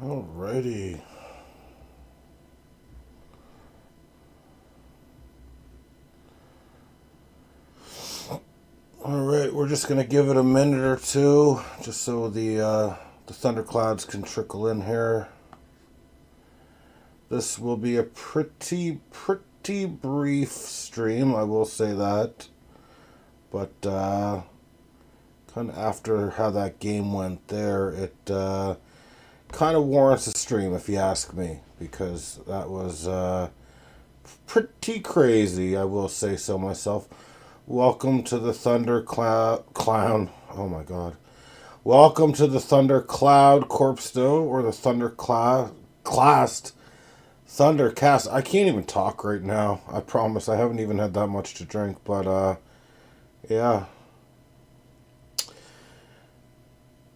Alrighty. Alright, we're just going to give it a minute or two just so the thunderclouds can trickle in here. This will be a pretty brief stream, I will say that. But kind of after how that game went there, it kind of warrants a stream if you ask me, because that was pretty crazy, I will say so myself. Welcome to the Clown. Oh my god. Welcome to the Thundercloud Corpsto, or the Classed Thundercast. I can't even talk right now. I promise. I haven't even had that much to drink, but yeah.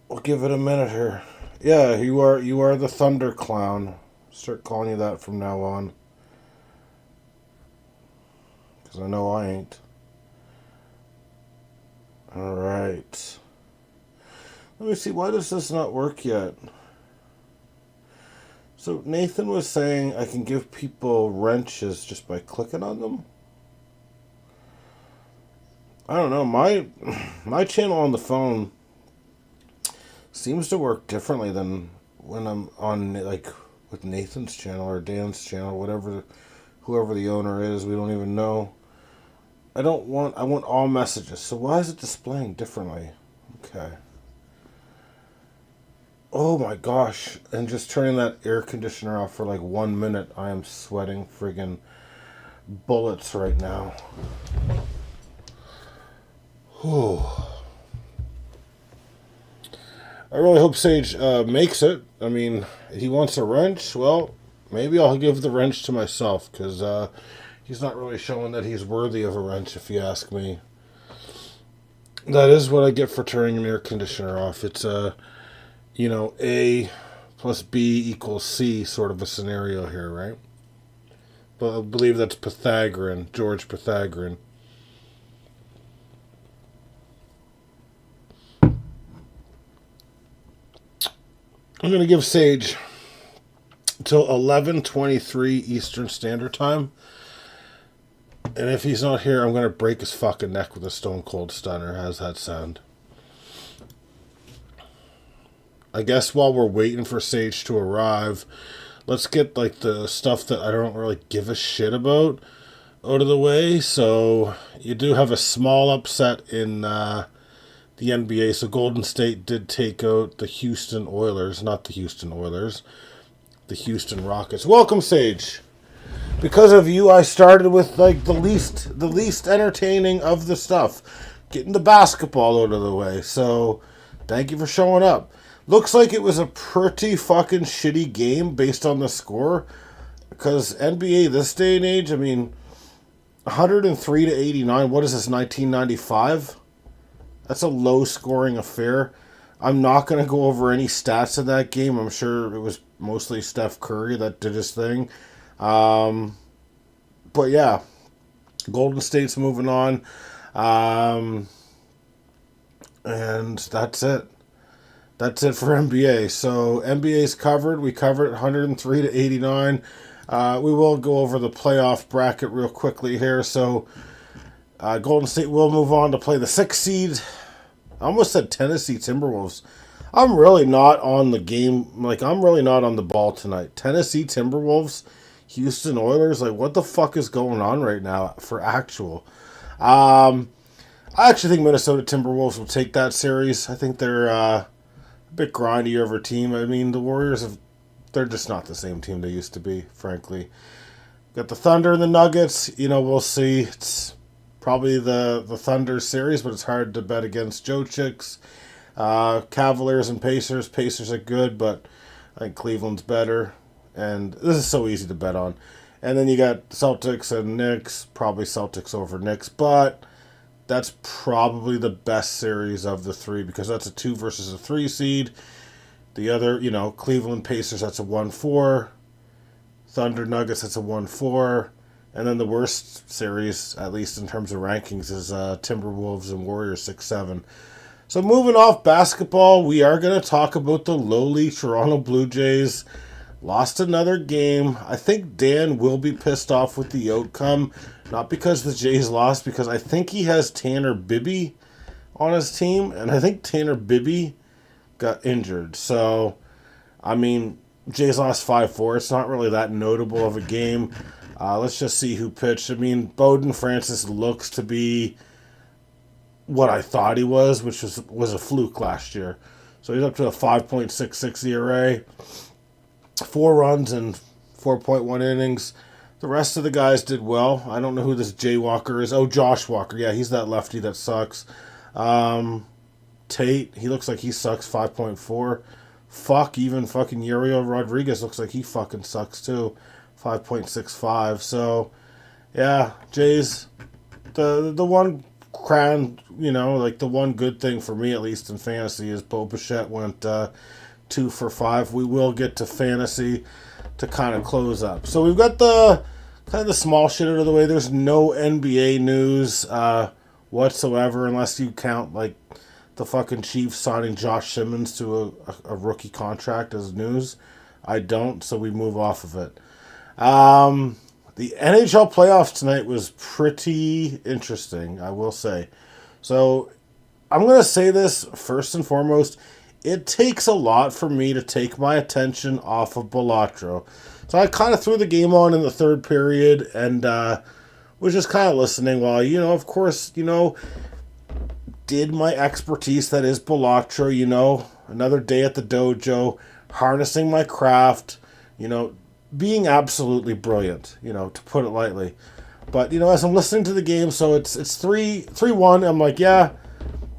We'll give it a minute here. Yeah, you are the Thunder Clown. Start calling you that from now on. Because I know I ain't. Alright. Let me see, why does this not work yet? So Nathan was saying I can give people wrenches just by clicking on them? I don't know, my channel on the phone seems to work differently than when I'm on, like, with Nathan's channel or Dan's channel, whoever the owner is, we don't even know. I want all messages. So why is it displaying differently? Okay. Oh my gosh. And just turning that air conditioner off for like 1 minute, I am sweating friggin' bullets right now. Whew. I really hope Sage makes it. I mean, he wants a wrench. Well, maybe I'll give the wrench to myself, because he's not really showing that he's worthy of a wrench, if you ask me. That is what I get for turning an air conditioner off. It's A plus B equals C sort of a scenario here, right? But I believe that's Pythagorean, George Pythagorean. I'm going to give Sage till 11:23 Eastern Standard Time. And if he's not here, I'm going to break his fucking neck with a stone cold stunner. How's that sound? I guess while we're waiting for Sage to arrive, let's get like the stuff that I don't really give a shit about out of the way. So you do have a small upset in the NBA. So Golden State did take out the Houston Oilers, not the Houston Oilers, the Houston Rockets. Welcome, Sage. Because of you, I started with like the least entertaining of the stuff, getting the basketball out of the way. So thank you for showing up. Looks like it was a pretty fucking shitty game based on the score. Because NBA this day and age, I mean, 103 to 89. What is this, 1995? That's a low scoring affair. I'm not going to go over any stats of that game. I'm sure it was mostly Steph Curry that did his thing. But yeah, Golden State's moving on. And that's it. That's it for NBA. So NBA's covered. We covered 103 to 89. We will go over the playoff bracket real quickly here. So Golden State will move on to play the 6th seed. I almost said Tennessee Timberwolves. I'm really not on the game. Like, I'm really not on the ball tonight. Tennessee Timberwolves, Houston Oilers. Like, what the fuck is going on right now for actual? I actually think Minnesota Timberwolves will take that series. I think they're a bit grindier of a team. I mean, the Warriors, they're just not the same team they used to be, frankly. Got the Thunder and the Nuggets. We'll see. It's probably the Thunder series, but it's hard to bet against Joe Chicks. Cavaliers and Pacers. Pacers are good, but I think Cleveland's better. And this is so easy to bet on. And then you got Celtics and Knicks. Probably Celtics over Knicks. But that's probably the best series of the three, because that's a 2 versus a 3 seed. The other, Cleveland Pacers, that's a 1-4. Thunder Nuggets, that's a 1-4. And then the worst series, at least in terms of rankings, is Timberwolves and Warriors 6-7. So moving off basketball, we are going to talk about the lowly Toronto Blue Jays. Lost another game. I think Dan will be pissed off with the outcome. Not because the Jays lost, because I think he has Tanner Bibby on his team. And I think Tanner Bibby got injured. So, I mean, Jays lost 5-4. It's not really that notable of a game. Let's just see who pitched. I mean, Bowden Francis looks to be what I thought he was, which was a fluke last year. So he's up to a 5.66 ERA. 4 runs and 4.1 innings. The rest of the guys did well. I don't know who this Jay Walker is. Oh, Josh Walker. Yeah, he's that lefty that sucks. Tate, he looks like he sucks, 5.4. Fuck, even fucking Uriel Rodriguez looks like he fucking sucks too, 5.65. So, yeah, Jays, the one crown, like the one good thing for me, at least in fantasy, is Bo Bichette went 2 for 5. We will get to fantasy to kind of close up. So we've got the kind of the small shit out of the way. There's no NBA news whatsoever, unless you count like the fucking Chiefs signing Josh Simmons to a rookie contract as news. I don't, so we move off of it. The NHL playoffs tonight was pretty interesting, I will say. So I'm going to say this first and foremost. It takes a lot for me to take my attention off of Balatro. So I kind of threw the game on in the third period and was just kind of listening while, of course, did my expertise that is Balatro, another day at the dojo, harnessing my craft, being absolutely brilliant, to put it lightly. But, as I'm listening to the game, so it's 3-1, I'm like, yeah,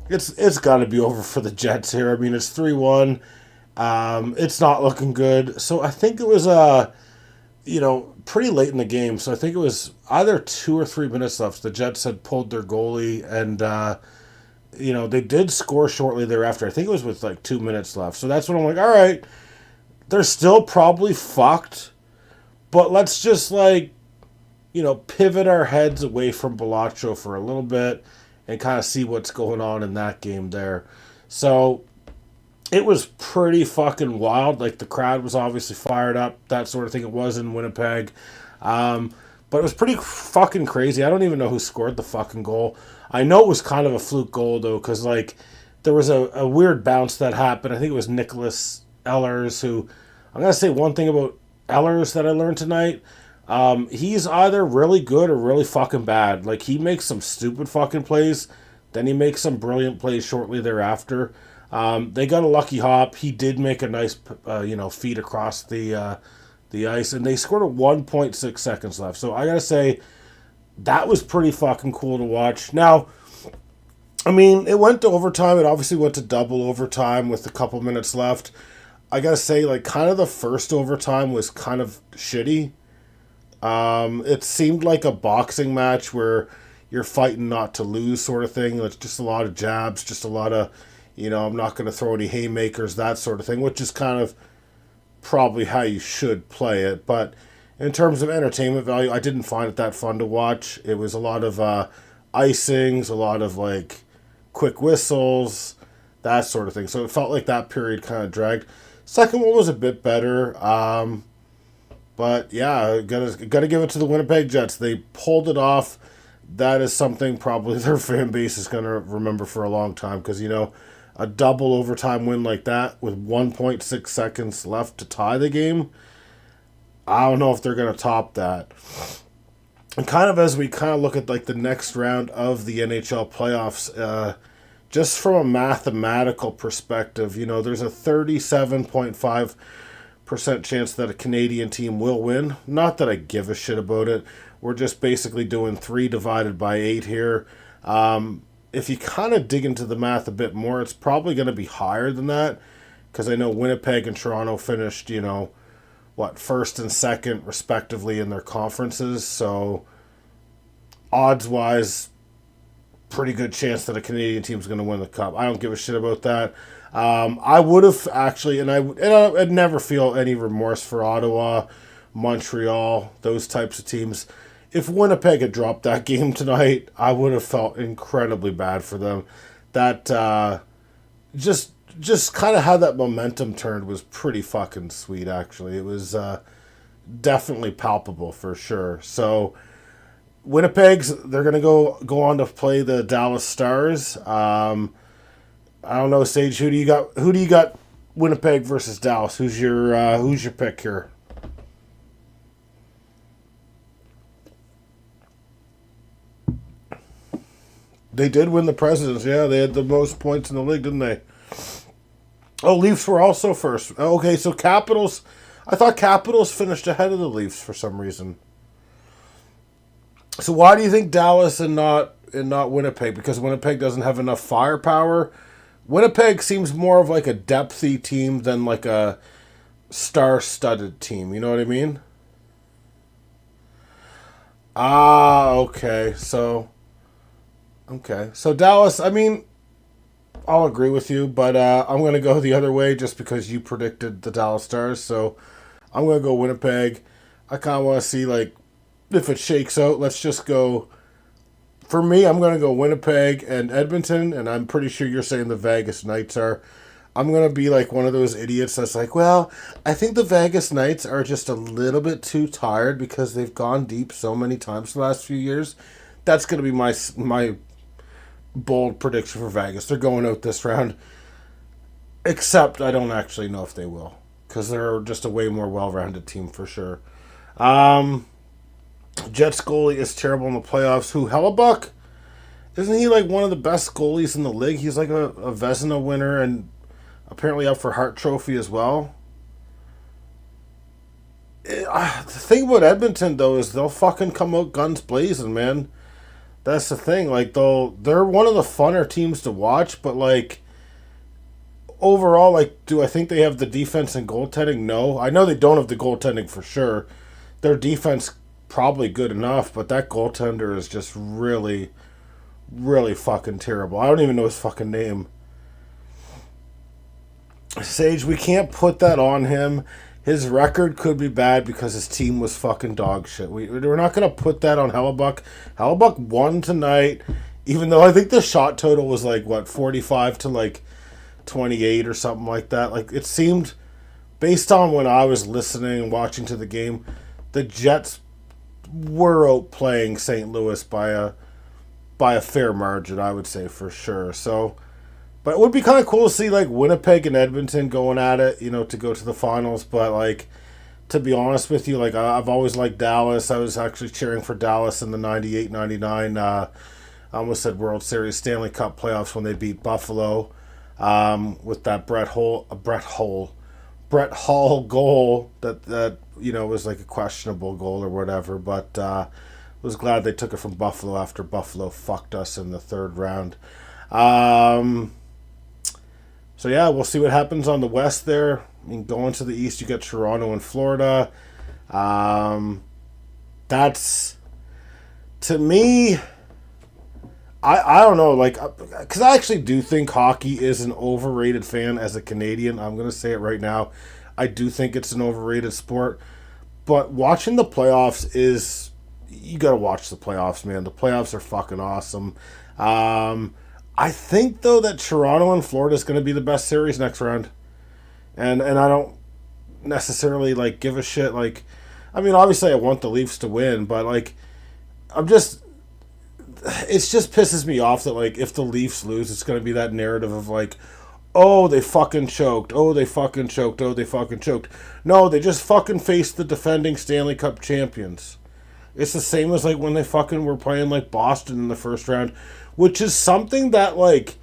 it's got to be over for the Jets here. I mean, it's 3-1. It's not looking good. So I think it was, pretty late in the game. So I think it was either 2 or 3 minutes left. The Jets had pulled their goalie, and, they did score shortly thereafter. I think it was with like 2 minutes left. So that's when I'm like, all right, they're still probably fucked, but let's just pivot our heads away from Balatro for a little bit and kind of see what's going on in that game there. So it was pretty fucking wild. Like, the crowd was obviously fired up, that sort of thing. It was in Winnipeg. But it was pretty fucking crazy. I don't even know who scored the fucking goal. I know it was kind of a fluke goal, though, because, there was a weird bounce that happened. I think it was Nicholas Ehlers, who... I'm going to say one thing about Ehlers that I learned tonight. He's either really good or really fucking bad. Like, he makes some stupid fucking plays, then he makes some brilliant plays shortly thereafter. They got a lucky hop. He did make a nice, feed across the ice, and they scored at 1.6 seconds left. So I gotta say, that was pretty fucking cool to watch. Now, I mean, it went to overtime. It obviously went to double overtime with a couple minutes left. I gotta say, kind of the first overtime was kind of shitty. It seemed like a boxing match where you're fighting not to lose sort of thing. It's just a lot of jabs, just a lot of, I'm not going to throw any haymakers, that sort of thing, which is kind of probably how you should play it. But in terms of entertainment value, I didn't find it that fun to watch. It was a lot of icings, a lot of quick whistles, that sort of thing. So it felt like that period kind of dragged. Second one was a bit better. But yeah, gotta give it to the Winnipeg Jets. They pulled it off. That is something probably their fan base is gonna remember for a long time, because a double overtime win like that with 1.6 seconds left to tie the game, I don't know if they're gonna top that. And kind of as we kind of look at the next round of the NHL playoffs, just from a mathematical perspective, there's a 37.5% chance that a Canadian team will win. Not that I give a shit about it. We're just basically doing 3 divided by 8 here. If you kind of dig into the math a bit more, it's probably going to be higher than that, because I know Winnipeg and Toronto finished, first and second respectively in their conferences. So odds-wise, pretty good chance that a Canadian team's going to win the cup. I don't give a shit about that. I would have actually, and I'd never feel any remorse for Ottawa, Montreal, those types of teams. If Winnipeg had dropped that game tonight, I would have felt incredibly bad for them. That just kind of how that momentum turned was pretty fucking sweet. Actually, it was definitely palpable for sure. So Winnipeg's they're gonna go on to play the Dallas Stars. I don't know, Sage. Who do you got? Who do you got? Winnipeg versus Dallas. Who's your pick here? They did win the Presidents. Yeah, they had the most points in the league, didn't they? Oh, Leafs were also first. Okay, so Capitals. I thought Capitals finished ahead of the Leafs for some reason. So why do you think Dallas and not Winnipeg? Because Winnipeg doesn't have enough firepower. Winnipeg seems more of like a depthy team than like a star-studded team. You know what I mean? Ah, okay. So Dallas. I mean, I'll agree with you, but I'm gonna go the other way just because you predicted the Dallas Stars. So I'm gonna go Winnipeg. I kind of want to see like if it shakes out. Let's just go. For me, I'm going to go Winnipeg and Edmonton, and I'm pretty sure you're saying the Vegas Knights are. I'm going to be like one of those idiots that's like, well, I think the Vegas Knights are just a little bit too tired because they've gone deep so many times the last few years. That's going to be my bold prediction for Vegas. They're going out this round, except I don't actually know if they will because they're just a way more well-rounded team for sure. Jets goalie is terrible in the playoffs. Who, Hellebuck? Isn't he like one of the best goalies in the league? He's like a Vezina winner and apparently up for Hart Trophy as well. The thing about Edmonton, though, is they'll fucking come out guns blazing, man. That's the thing. Like, they're one of the funner teams to watch, but like, overall, like, do I think they have the defense and goaltending? No. I know they don't have the goaltending for sure. Their defense probably good enough, but that goaltender is just really, really fucking terrible. I don't even know his fucking name. Sage, we can't put that on him. His record could be bad because his team was fucking dog shit. We're not going to put that on Hellebuck. Hellebuck won tonight, even though I think the shot total was like, 45 to like 28 or something like that. Like, it seemed, based on when I was listening and watching to the game, the Jets were outplaying St. Louis by a fair margin, I would say, for sure. So, but it would be kind of cool to see like Winnipeg and Edmonton going at it, to go to the finals. But like, to be honest with you, like I've always liked Dallas. I was actually cheering for Dallas in the 98-99. I almost said World Series Stanley Cup playoffs when they beat Buffalo with that Brett Hull goal that was like a questionable goal or whatever, but was glad they took it from Buffalo after Buffalo fucked us in the third round. So yeah, we'll see what happens on the West there. I mean, going to the East, you got Toronto and Florida. That's, to me, I don't know, like, because I actually do think hockey is an overrated fan as a Canadian. I'm going to say it right now. I do think it's an overrated sport. But watching the playoffs is, you got to watch the playoffs, man. The playoffs are fucking awesome. I think, though, that Toronto and Florida is going to be the best series next round. And I don't necessarily, like, give a shit. Like, I mean, obviously I want the Leafs to win, but, like, it just pisses me off that, like, if the Leafs lose, it's going to be that narrative of, like, oh, they fucking choked. Oh, they fucking choked. Oh, they fucking choked. No, they just fucking faced the defending Stanley Cup champions. It's the same as, like, when they fucking were playing, like, Boston in the first round, which is something that, like,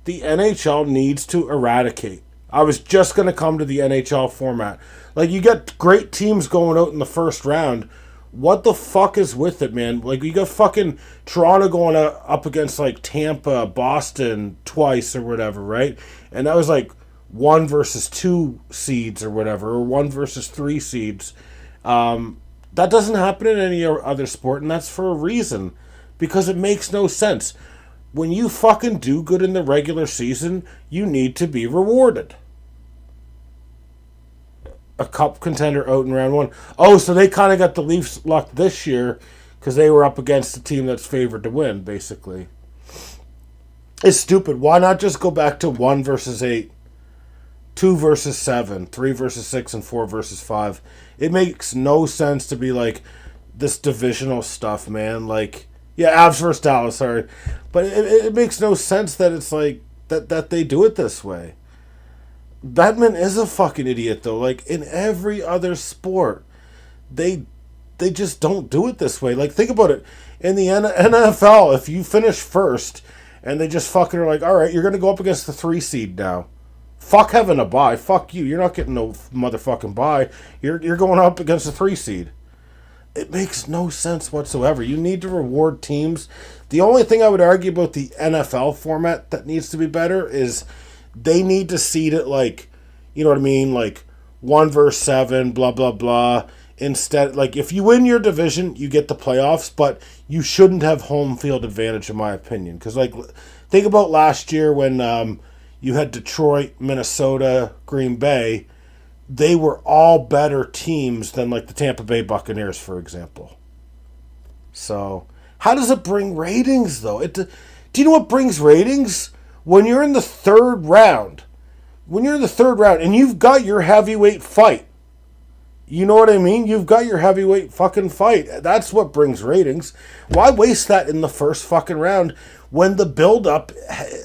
the NHL needs to eradicate. I was just going to come to the NHL format. Like, you got great teams going out in the first round. What the fuck is with it, man? Like, you got fucking Toronto going up against, like, Tampa, Boston twice or whatever, right? And that was, like, 1 versus 2 seeds or whatever, or 1 versus 3 seeds. That doesn't happen in any other sport, and that's for a reason. Because it makes no sense. When you fucking do good in the regular season, you need to be rewarded. A cup contender out in round 1. Oh, so they kind of got the Leafs luck this year because they were up against a team that's favored to win, basically. It's stupid. Why not just go back to 1 versus 8, 2 versus 7, 3 versus 6, and 4 versus 5? It makes no sense to be like this divisional stuff, man. Like, yeah, Avs versus Dallas, sorry. But it makes no sense that it's like that they do it this way. Batman is a fucking idiot, though. Like, in every other sport, they just don't do it this way. Like, think about it. In the NFL, if you finish first and they just fucking are like, all right, you're going to go up against the 3 seed now. Fuck having a bye. Fuck you. You're not getting no motherfucking bye. You're going up against the 3 seed. It makes no sense whatsoever. You need to reward teams. The only thing I would argue about the NFL format that needs to be better is they need to seed it like, you know what I mean? Like 1 versus 7, blah, blah, blah. Instead, like, if you win your division, you get the playoffs, but you shouldn't have home field advantage, in my opinion. Because, like, think about last year when you had Detroit, Minnesota, Green Bay. They were all better teams than, like, the Tampa Bay Buccaneers, for example. So, how does it bring ratings, though? Do you know what brings ratings? When you're in the third round. When you're in the third round and you've got your heavyweight fight. You know what I mean? You've got your heavyweight fucking fight. That's what brings ratings. Why waste that in the first fucking round when the build-up...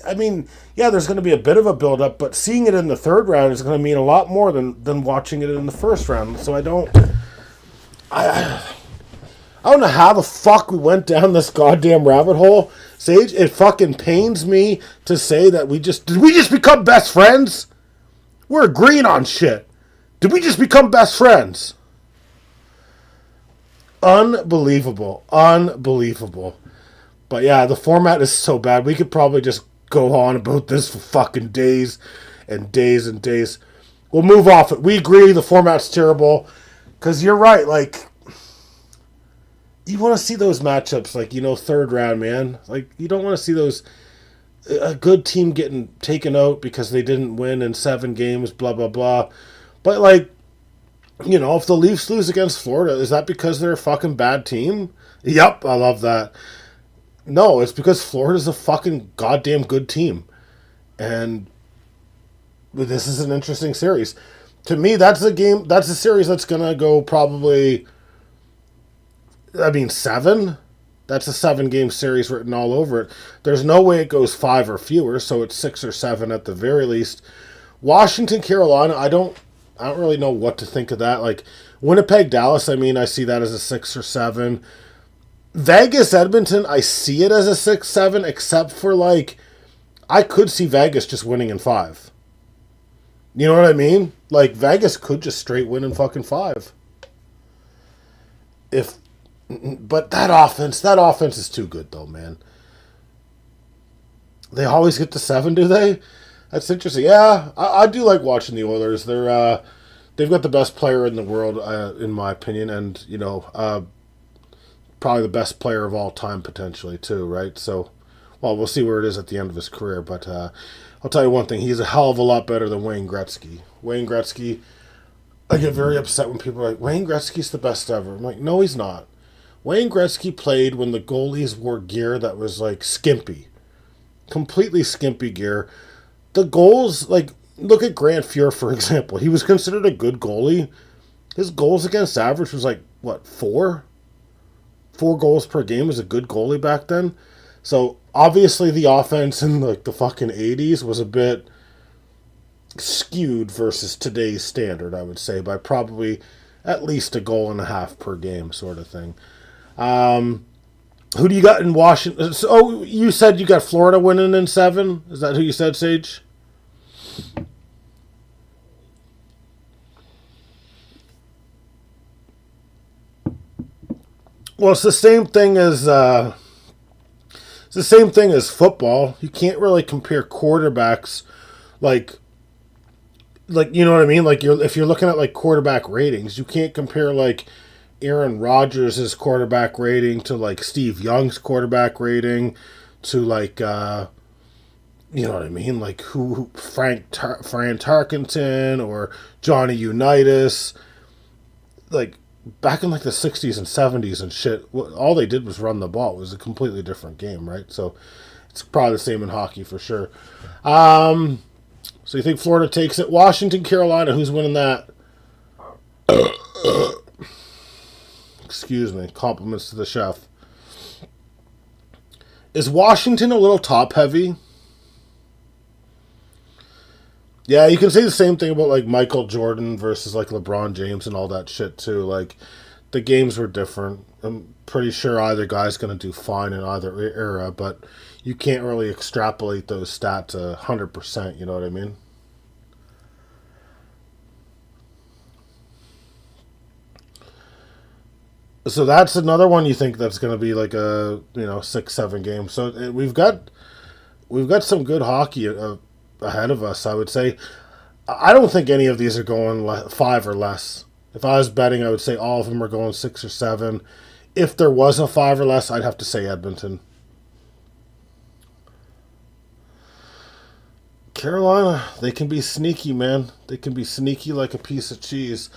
I mean, yeah, there's going to be a bit of a build-up, but seeing it in the third round is going to mean a lot more than watching it in the first round. So I don't know how the fuck we went down this goddamn rabbit hole. Sage, it fucking pains me to say that did we just become best friends? We're agreeing on shit. Did we just become best friends? Unbelievable. Unbelievable. But yeah, the format is so bad. We could probably just go on about this for fucking days and days and days. We'll move off it. We agree the format's terrible. Because you're right, like, you want to see those matchups, like, you know, third round, man. Like, you don't want to see those, a good team getting taken out because they didn't win in 7 games, blah, blah, blah. But, like, you know, if the Leafs lose against Florida, is that because they're a fucking bad team? Yep, I love that. No, it's because Florida's a fucking goddamn good team. And this is an interesting series. To me, that's a series that's going to go probably, 7? That's a 7-game series written all over it. There's no way it goes 5 or fewer, so it's 6 or 7 at the very least. Washington, Carolina, I don't really know what to think of that. Like, Winnipeg, Dallas, I see that as a 6 or 7. Vegas, Edmonton, I see it as a 6-7, except for, like, I could see Vegas just winning in 5. You know what I mean? Like, Vegas could just straight win in fucking 5. But that offense is too good, though, man. They always get to 7, do they? That's interesting. Yeah, I do like watching the Oilers. They've got the best player in the world, in my opinion, and, you know, probably the best player of all time, potentially, too, right? So, well, we'll see where it is at the end of his career, but I'll tell you one thing. He's a hell of a lot better than Wayne Gretzky. Wayne Gretzky, I get very upset when people are like, Wayne Gretzky's the best ever. I'm like, no, he's not. Wayne Gretzky played when the goalies wore gear that was, like, skimpy. Completely skimpy gear. The goals, like, look at Grant Fuhr, for example. He was considered a good goalie. His goals against average was, like, what, 4? 4 goals per game was a good goalie back then. So, obviously, the offense in, like, the fucking 80s was a bit skewed versus today's standard, I would say, by probably at least a goal and a half per game sort of thing. Who do you got in Washington? Oh, you said you got Florida winning in 7? Is that who you said, Sage? Well, it's the same thing as football. You can't really compare quarterbacks like you know what I mean? Like if you're looking at like quarterback ratings, you can't compare like Aaron Rodgers' quarterback rating to like Steve Young's quarterback rating to like you know what I mean? Like Fran Tarkenton or Johnny Unitas, like back in like the 60s and 70s and shit, all they did was run the ball. It was a completely different game, right? So It's probably the same in hockey for sure. So you think Florida takes it? Washington, Carolina, who's winning that? Excuse me. Compliments to the chef. Is Washington a little top heavy? Yeah, you can say the same thing about like Michael Jordan versus like LeBron James and all that shit too. Like the games were different. I'm pretty sure either guy's going to do fine in either era, but you can't really extrapolate those stats 100%, you know what I mean? So that's another one you think that's going to be like a, 6-7 game. So we've got some good hockey ahead of us, I would say. I don't think any of these are going 5 or less. If I was betting, I would say all of them are going 6 or 7. If there was a 5 or less, I'd have to say Edmonton. Carolina, they can be sneaky, man. They can be sneaky like a piece of cheese.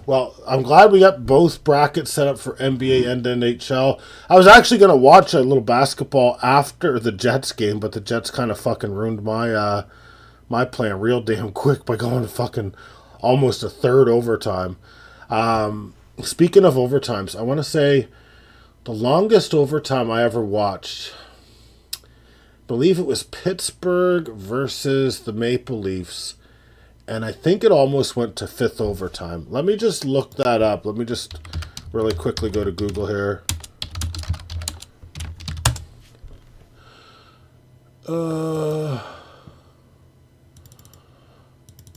Well, I'm glad we got both brackets set up for NBA and NHL. I was actually going to watch a little basketball after the Jets game, but the Jets kind of fucking ruined my plan real damn quick by going to fucking almost a third overtime. Speaking of overtimes, I want to say the longest overtime I ever watched, I believe it was Pittsburgh versus the Maple Leafs. And I think it almost went to 5th overtime. Let me just look that up. Let me just really quickly go to Google here.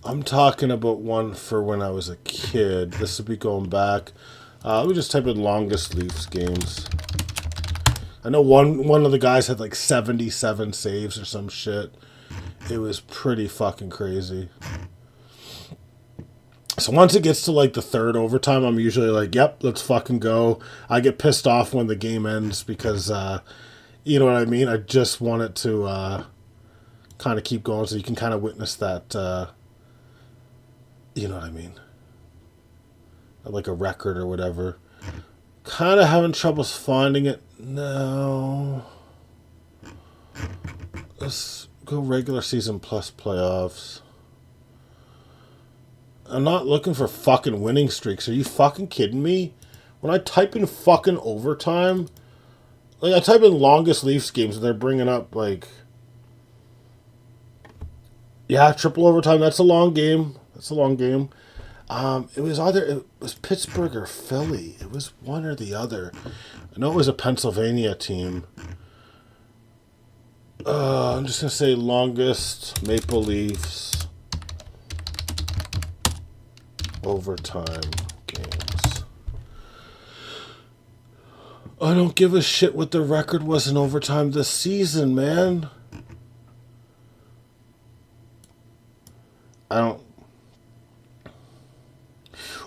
I'm talking about one for when I was a kid. This would be going back. Let me just type in longest Leafs games. I know one of the guys had like 77 saves or some shit. It was pretty fucking crazy. So once it gets to like the third overtime, I'm usually like, yep, let's fucking go. I get pissed off when the game ends because, you know what I mean? I just want it to kind of keep going so you can kind of witness that, you know what I mean? Like a record or whatever. Kind of having troubles finding it. No. Let's go regular season plus playoffs. I'm not looking for fucking winning streaks. Are you fucking kidding me? When I type in fucking overtime, like I type in longest Leafs games and they're bringing up like, yeah, triple overtime. That's a long game. It was Pittsburgh or Philly. It was one or the other. I know it was a Pennsylvania team. I'm just gonna say longest Maple Leafs overtime games. I don't give a shit what the record was in overtime this season, man. I don't.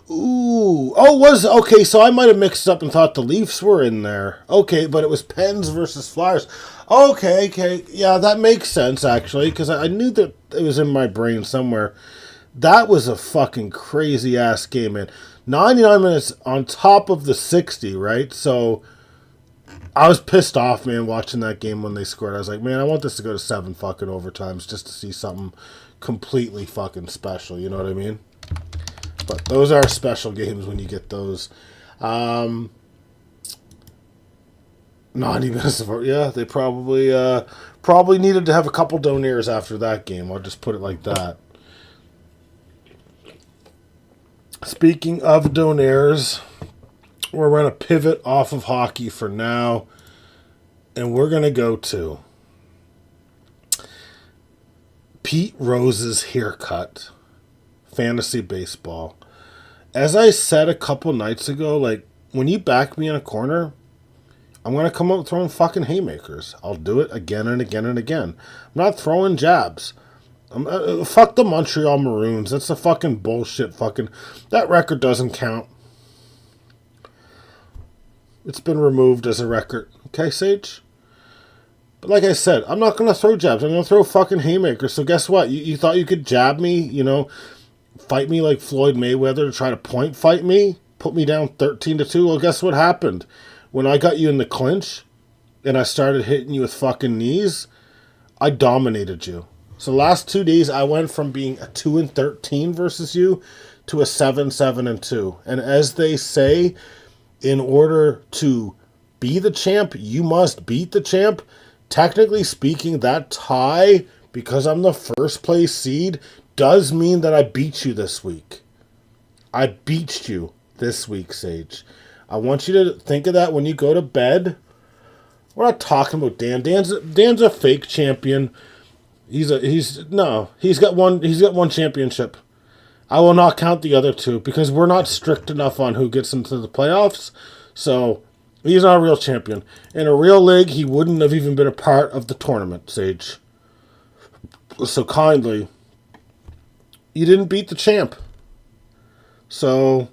Ooh. Okay, so I might have mixed up and thought the Leafs were in there. Okay, but it was Pens versus Flyers. Okay. Yeah, that makes sense, actually, because I knew that it was in my brain somewhere. That was a fucking crazy-ass game, man. 99 minutes on top of the 60, right? So I was pissed off, man, watching that game when they scored. I was like, man, I want this to go to 7 fucking overtimes just to see something completely fucking special. You know what I mean? But those are special games when you get those. 90 minutes of... Yeah, they probably needed to have a couple donaires after that game. I'll just put it like that. Speaking of donaires, we're going to pivot off of hockey for now, and we're going to go to Pete Rose's haircut, fantasy baseball. As I said a couple nights ago, like, when you back me in a corner, I'm going to come out throwing fucking haymakers. I'll do it again and again and again. I'm not throwing jabs. Fuck the Montreal Maroons. That's a fucking bullshit fucking... That record doesn't count. It's been removed as a record. Okay, Sage? But like I said, I'm not going to throw jabs. I'm going to throw fucking haymakers. So guess what? You thought you could jab me, fight me like Floyd Mayweather to try to point fight me? Put me down 13-2? Well, guess what happened? When I got you in the clinch, and I started hitting you with fucking knees, I dominated you. So the last 2 days, I went from being a 2-13 versus you to a 7-2. And as they say, in order to be the champ, you must beat the champ. Technically speaking, that tie, because I'm the first place seed, does mean that I beat you this week. I beat you this week, Sage. I want you to think of that when you go to bed. We're not talking about Dan. Dan's a fake champion. He's got one championship. I will not count the other two because we're not strict enough on who gets into the playoffs. So he's not a real champion. In a real league, he wouldn't have even been a part of the tournament, Sage. So kindly, you didn't beat the champ. So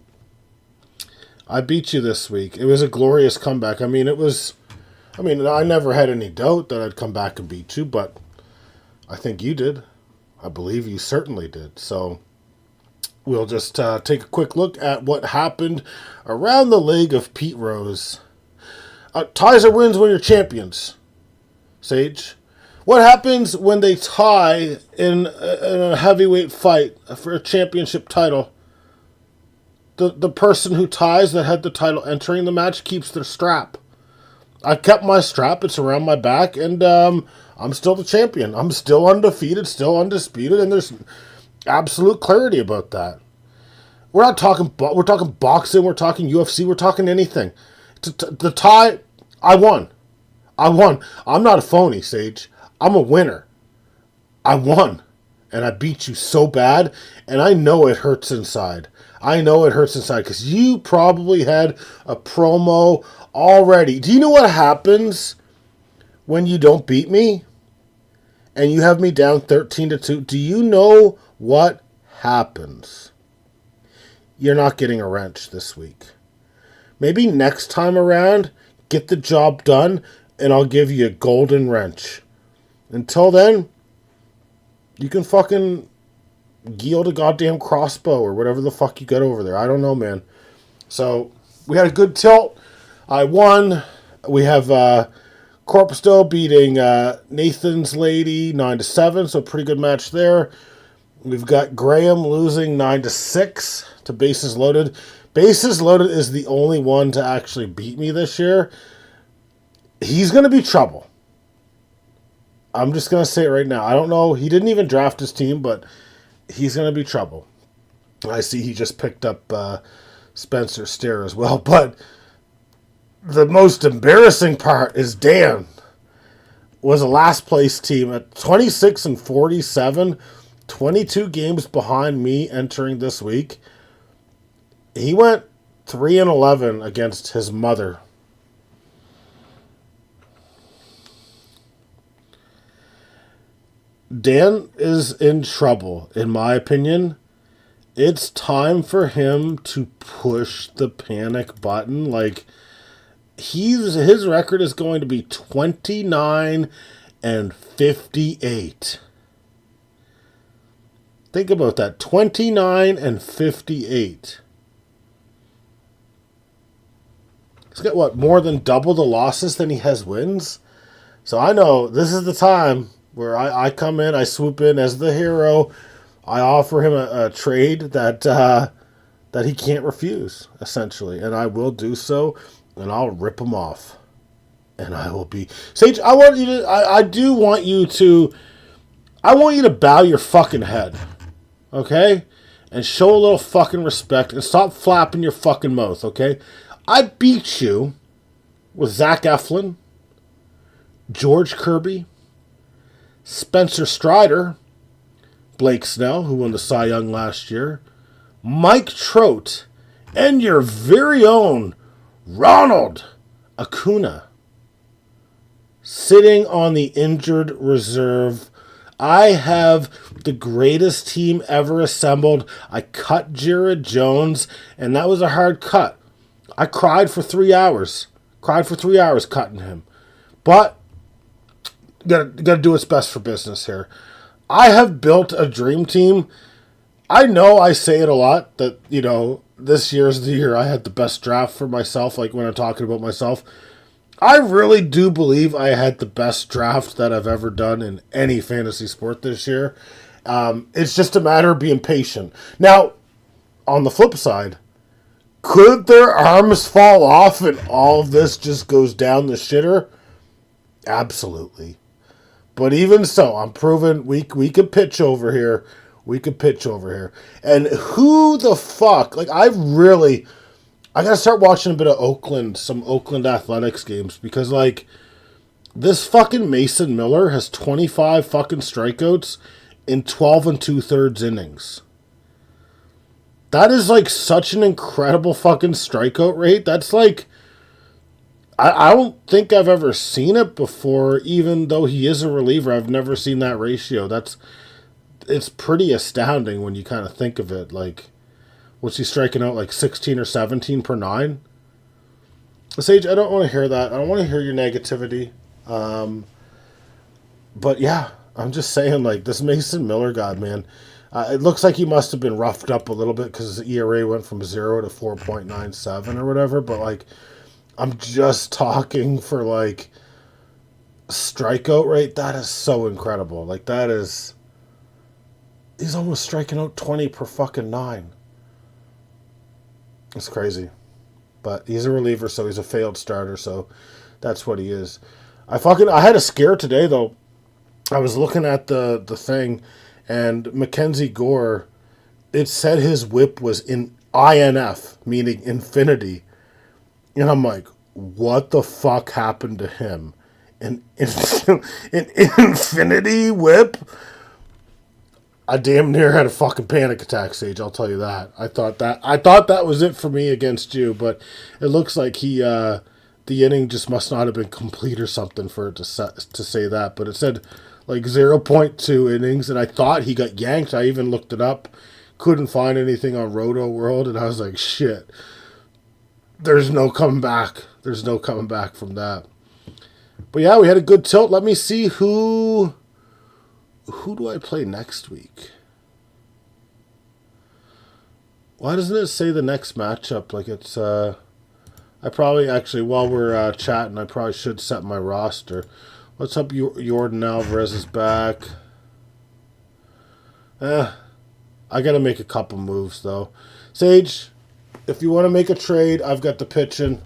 I beat you this week. It was a glorious comeback. I never had any doubt that I'd come back and beat you, but I think you did. I believe you certainly did. So we'll just take a quick look at what happened around the league of Pete Rose. Ties or wins when you're champions, Sage. What happens when they tie in a heavyweight fight for a championship title? The person who ties that had the title entering the match keeps their strap. I kept my strap. It's around my back, and I'm still the champion. I'm still undefeated, still undisputed, and there's absolute clarity about that. We're talking boxing, we're talking UFC, we're talking anything. The tie, I won. I'm not a phony, Sage. I'm a winner. I won. And I beat you so bad, and I know it hurts inside. I know it hurts inside because you probably had a promo already. Do you know what happens when you don't beat me and you have me down 13-2? Do you know what happens? You're not getting a wrench this week. Maybe next time around, get the job done, and I'll give you a golden wrench. Until then, you can fucking yield a goddamn crossbow or whatever the fuck you got over there. I don't know, man. So, we had a good tilt. I won. We have Corpusdo beating Nathan's Lady 9-7, so pretty good match there. We've got Graham losing 9-6 to Bases Loaded. Bases Loaded is the only one to actually beat me this year. He's going to be trouble. I'm just going to say it right now. I don't know. He didn't even draft his team, but he's going to be trouble. I see he just picked up Spencer Stair as well. But the most embarrassing part is Dan was a last place team at 26-47, 22 games behind me entering this week. He went 3-11 against his mother. Dan is in trouble, in my opinion. It's time for him to push the panic button. Like, his record is going to be 29-58. Think about that. 29-58. He's got, what, more than double the losses than he has wins? So I know this is the time where I come in, I swoop in as the hero. I offer him a trade that he can't refuse, essentially. And I will do so, and I'll rip him off. And I will be... Sage, I want you to bow your fucking head. Okay? And show a little fucking respect and stop flapping your fucking mouth, okay? I beat you with Zach Eflin, George Kirby, Spencer Strider, Blake Snell, who won the Cy Young last year, Mike Trout, and your very own Ronald Acuna. Sitting on the injured reserve. I have the greatest team ever assembled. I cut Jared Jones, and that was a hard cut. I cried for 3 hours. Cutting him. But gotta do what's best for business here. I have built a dream team. I know I say it a lot that, this year's the year I had the best draft for myself, like when I'm talking about myself. I really do believe I had the best draft that I've ever done in any fantasy sport this year. It's just a matter of being patient. Now, on the flip side, could their arms fall off and all of this just goes down the shitter? Absolutely. But even so, I'm proving we could pitch over here. We could pitch over here. And who the fuck? Like, I gotta start watching a bit of some Oakland Athletics games because, like, this fucking Mason Miller has 25 fucking strikeouts in 12 and 2/3 innings. That is, like, such an incredible fucking strikeout rate. That's, like, I don't think I've ever seen it before, even though he is a reliever. I've never seen that ratio. It's pretty astounding when you kind of think of it. Like, what's he striking out, like 16 or 17 per nine? Sage, I don't want to hear that. I don't want to hear your negativity. But yeah, I'm just saying, like, this Mason Miller guy, man, it looks like he must have been roughed up a little bit because his ERA went from 0 to 4.97 or whatever. But, like, I'm just talking for, like, strikeout rate. That is so incredible. Like, he's almost striking out 20 per fucking nine. It's crazy. But he's a reliever, so he's a failed starter, so that's what he is. I had a scare today, though. I was looking at the thing, and Mackenzie Gore, it said his whip was in INF, meaning infinity. And I'm like, what the fuck happened to him? An infinity whip? I damn near had a fucking panic attack, Sage. I'll tell you that. I thought that was it for me against you, but it looks like the inning just must not have been complete or something for it to say that. But it said like 0.2 innings, and I thought he got yanked. I even looked it up, couldn't find anything on Roto World, and I was like, shit. There's no coming back. There's no coming back from that. But yeah, we had a good tilt. Let me see who do I play next week? Why doesn't it say the next matchup? Like it's, I probably actually, while we're chatting, I probably should set my roster. What's up, Jordan Alvarez is back. I got to make a couple moves, though. Sage, if you want to make a trade, I've got the pitching,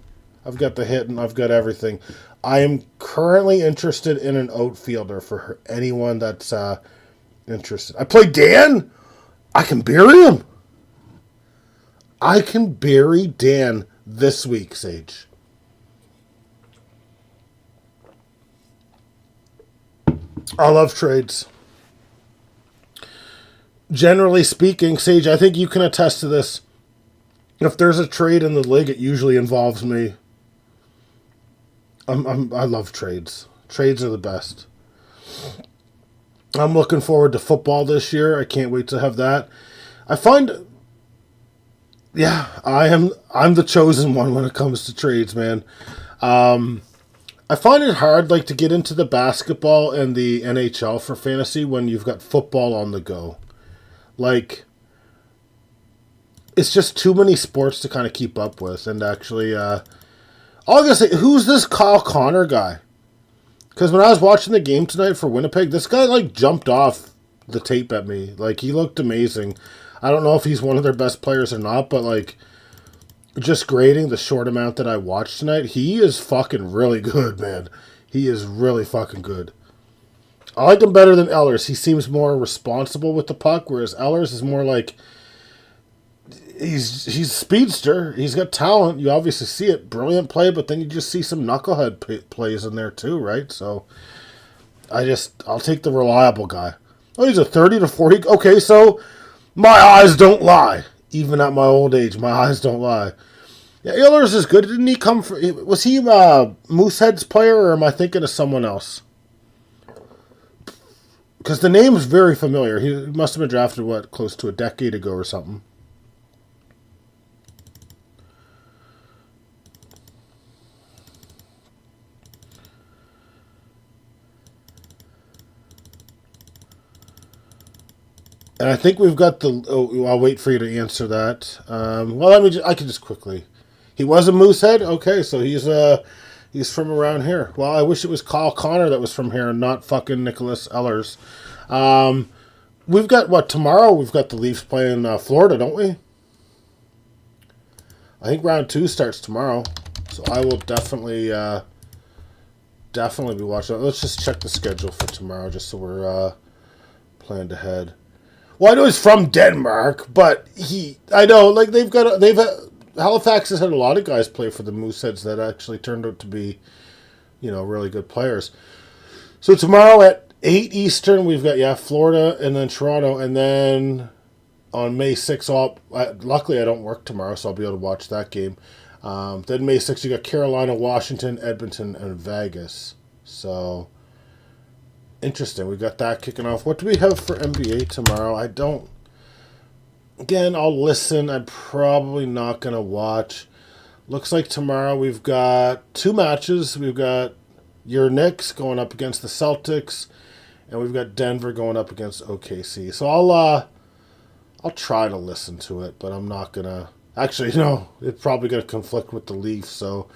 I've got the hitting, I've got everything. I am currently interested in an outfielder for anyone that's interested. I play Dan. I can bury him. I can bury Dan this week, Sage. I love trades. Generally speaking, Sage, I think you can attest to this. If there's a trade in the league, it usually involves me. I love trades. Trades are the best. I'm looking forward to football this year. I can't wait to have that. I find, yeah, I'm the chosen one when it comes to trades, man. I find it hard, like, to get into the basketball and the NHL for fantasy when you've got football on the go. Like, it's just too many sports to kind of keep up with. And actually, I was gonna say, who's this Kyle Connor guy? Because when I was watching the game tonight for Winnipeg, this guy, like, jumped off the tape at me. Like, he looked amazing. I don't know if he's one of their best players or not, but, like, just grading the short amount that I watched tonight, he is fucking really good, man. He is really fucking good. I like him better than Ehlers. He seems more responsible with the puck, whereas Ehlers is more like, he's a speedster. He's got talent. You obviously see it. Brilliant play, but then you just see some knucklehead plays in there too, right? So I'll take the reliable guy. Oh, he's a 30 to 40. Okay, so my eyes don't lie. Even at my old age, my eyes don't lie. Yeah, Ehlers is good. Didn't he come from... Was he Moosehead's player, or am I thinking of someone else? Because the name is very familiar. He must have been drafted, close to a decade ago or something. And I think we've got the... Oh, I'll wait for you to answer that. I can just quickly... He was a Moosehead? Okay, so he's He's from around here. Well, I wish it was Kyle Connor that was from here and not fucking Nicholas Ellers. We've got, what, tomorrow? We've got the Leafs playing Florida, don't we? I think round 2 starts tomorrow. So I will definitely be watching. Let's just check the schedule for tomorrow just so we're planned ahead. Well, I know he's from Denmark, but I know, like, Halifax has had a lot of guys play for the Mooseheads that actually turned out to be, really good players. So tomorrow at 8 Eastern, we've got, Florida and then Toronto. And then on May 6th, luckily I don't work tomorrow, so I'll be able to watch that game. Then May 6th, you got Carolina, Washington, Edmonton, and Vegas. So, interesting. We got that kicking off. What do we have for NBA tomorrow? Again, I'll listen. I'm probably not going to watch. Looks like tomorrow we've got 2 matches. We've got your Knicks going up against the Celtics, and we've got Denver going up against OKC. So I'll try to listen to it, but I'm not going to. Actually, no, it's probably going to conflict with the Leafs, so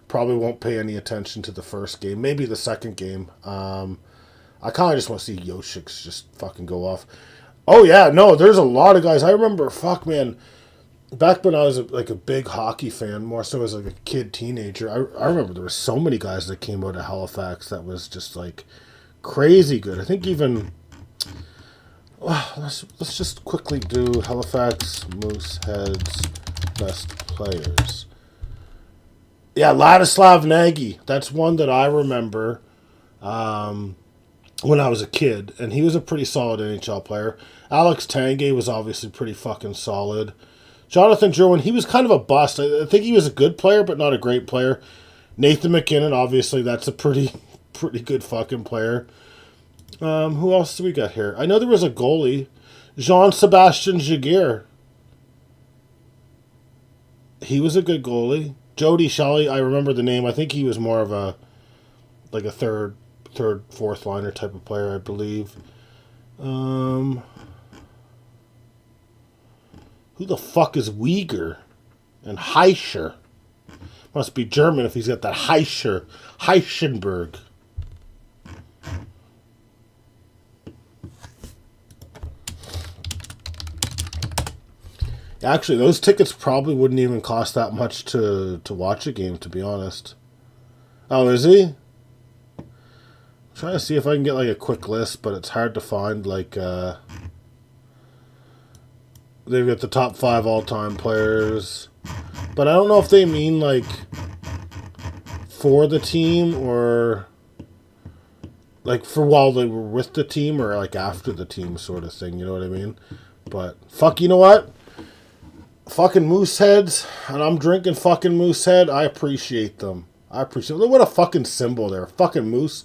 probably won't pay any attention to the first game. Maybe the second game. I kind of just want to see Jokic just fucking go off. Oh, yeah, no, there's a lot of guys. I remember, back when I was a big hockey fan, more so as like a kid, teenager, I remember there were so many guys that came out of Halifax that was just like crazy good. I think even, let's just quickly do Halifax Mooseheads best players. Yeah, Ladislav Nagy. That's one that I remember when I was a kid, and he was a pretty solid NHL player. Alex Tanguay was obviously pretty fucking solid. Jonathan Drouin, he was kind of a bust. I think he was a good player, but not a great player. Nathan McKinnon, obviously, that's a pretty good fucking player. Who else do we got here? I know there was a goalie, Jean-Sebastien Giguère. He was a good goalie. Jody Shelley, I remember the name. I think he was more of a third, fourth liner type of player, I believe. Who the fuck is Uyghur and Heischer? Must be German if he's got that Heischenberg. Actually, those tickets probably wouldn't even cost that much to watch a game, to be honest. Oh, is he? I'm trying to see if I can get like a quick list, but it's hard to find. Like, they've got the top 5 all-time players, but I don't know if they mean like for the team or like for while they were with the team or like after the team sort of thing. You know what I mean? But fuck, you know what? Fucking Mooseheads, and I'm drinking fucking Moosehead. I appreciate them. Look what a fucking symbol there. Fucking moose.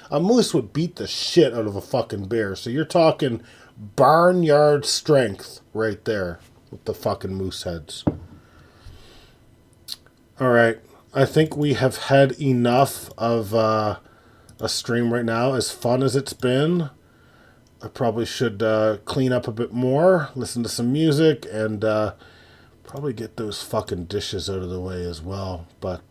A moose would beat the shit out of a fucking bear. So you're talking barnyard strength right there with the fucking Mooseheads. Alright. I think we have had enough of a stream right now. As fun as it's been, I probably should clean up a bit more, listen to some music, and probably get those fucking dishes out of the way as well. But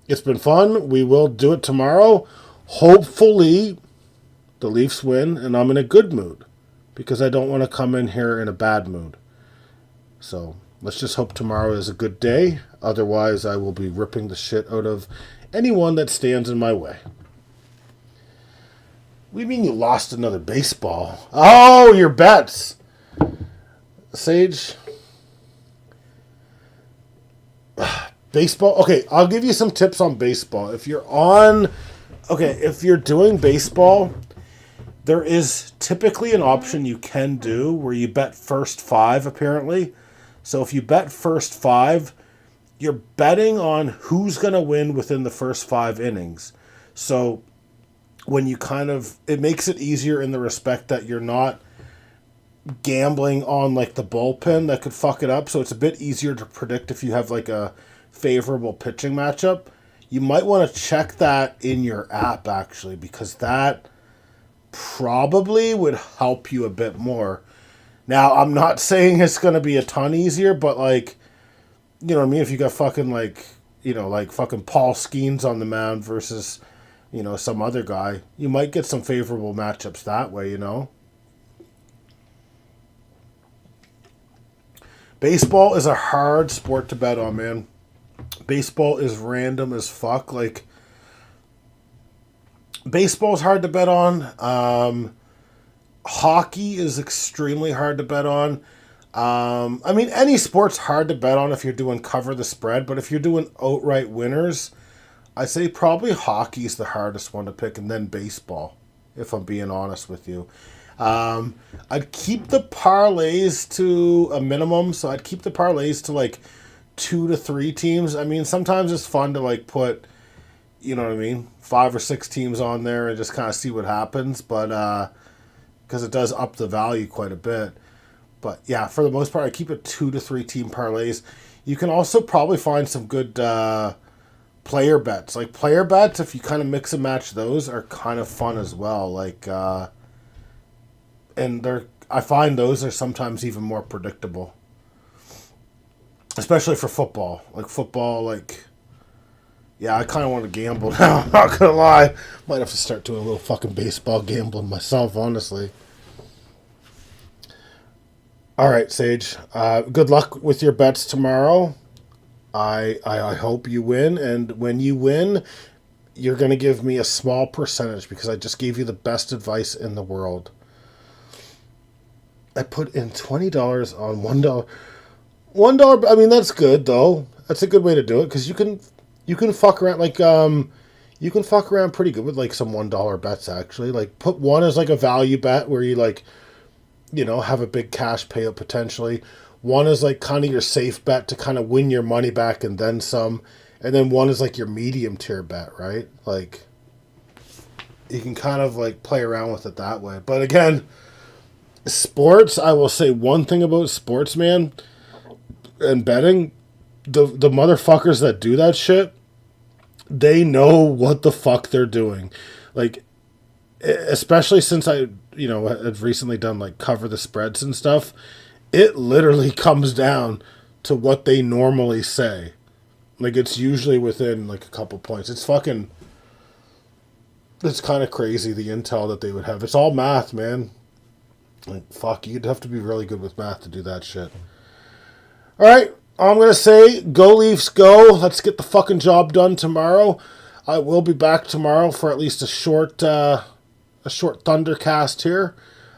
it's been fun. We will do it tomorrow. Hopefully the Leafs win and I'm in a good mood, because I don't want to come in here in a bad mood. So let's just hope tomorrow is a good day. Otherwise, I will be ripping the shit out of anyone that stands in my way. What do you mean you lost another baseball? Oh, your bets. Sage. Baseball. Okay, I'll give you some tips on baseball. If you're doing baseball, there is typically an option you can do where you bet first 5, apparently. So if you bet first 5, you're betting on who's going to win within the first 5 innings. So when you it makes it easier in the respect that you're not gambling on like the bullpen that could fuck it up. So it's a bit easier to predict if you have like a favorable pitching matchup. You might want to check that in your app, actually, because that probably would help you a bit more. Now, I'm not saying it's going to be a ton easier, but like, you know what I mean? If you got fucking like, like fucking Paul Skeens on the mound versus, some other guy, you might get some favorable matchups that way. Baseball is a hard sport to bet on, man. Baseball is random as fuck. Like, baseball's hard to bet on. Hockey is extremely hard to bet on. Any sport's hard to bet on if you're doing cover the spread, but if you're doing outright winners, I say probably hockey's the hardest one to pick, and then baseball, if I'm being honest with you. I'd keep the parlays to a minimum, so I'd keep the parlays to like 2 to 3 teams. Sometimes it's fun to like put, 5 or 6 teams on there and just kind of see what happens, but because it does up the value quite a bit. But yeah, for the most part, I keep it 2 to 3 team parlays. You can also probably find some good player bets. Like player bets, if you kind of mix and match those, are kind of fun as well. Like, I find those are sometimes even more predictable, especially for football. Like football, yeah, I kind of want to gamble now. I'm not gonna lie. Might have to start doing a little fucking baseball gambling myself, honestly. All right, Sage. Good luck with your bets tomorrow. I hope you win, and when you win, you're going to give me a small percentage because I just gave you the best advice in the world. I put in $20 on $1. $1. That's good though. That's a good way to do it because you can fuck around you can fuck around pretty good with like some $1 bets actually. Like put one as like a value bet where you have a big cash payout potentially. One is like kind of your safe bet to kind of win your money back and then some. And then one is like your medium tier bet, right? Like you can kind of like play around with it that way. But again, sports, I will say one thing about sports, man, and betting, the motherfuckers that do that shit, they know what the fuck they're doing. Like, especially since I, have recently done like cover the spreads and stuff, it literally comes down to what they normally say. Like, it's usually within like a couple points. It's kind of crazy the intel that they would have. It's all math, man. Like, fuck, you'd have to be really good with math to do that shit. All right, I'm going to say, go Leafs, go. Let's get the fucking job done tomorrow. I will be back tomorrow for at least a short Thundercast here.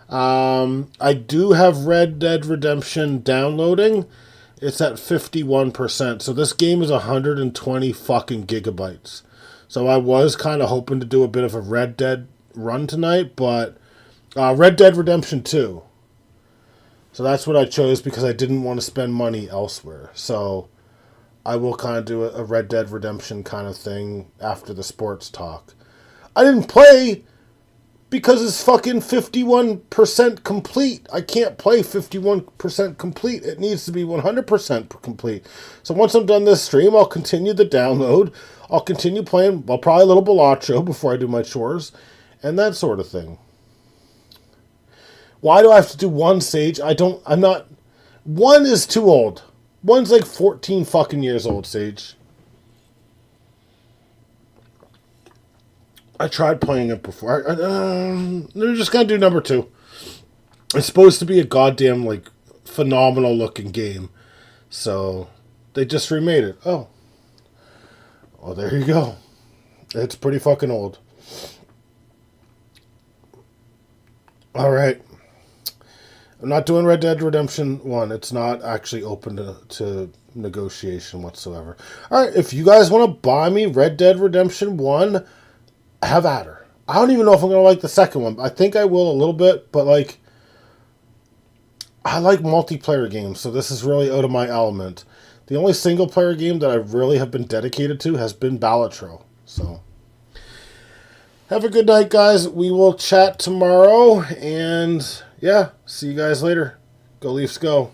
I do have Red Dead Redemption downloading. It's at 51%. So this game is 120 fucking gigabytes. So I was kind of hoping to do a bit of a Red Dead run tonight, but Red Dead Redemption 2. So that's what I chose because I didn't want to spend money elsewhere. So I will kind of do a Red Dead Redemption kind of thing after the sports talk. I didn't play because it's fucking 51% complete. I can't play 51% complete. It needs to be 100% complete. So once I'm done this stream, I'll continue the download. I'll continue playing, probably a little Balatro before I do my chores and that sort of thing. Why do I have to do one, Sage? One is too old. One's like 14 fucking years old, Sage. I tried playing it before. They're just gonna do number 2. It's supposed to be a goddamn, like, phenomenal looking game. So, they just remade it. Oh. Well, there you go. It's pretty fucking old. Alright. I'm not doing Red Dead Redemption 1. It's not actually open to negotiation whatsoever. Alright, if you guys want to buy me Red Dead Redemption 1, have at her. I don't even know if I'm going to like the second one. I think I will a little bit, but like, I like multiplayer games, so this is really out of my element. The only single player game that I really have been dedicated to has been Balatro. So, have a good night, guys. We will chat tomorrow, and yeah, see you guys later. Go Leafs, go.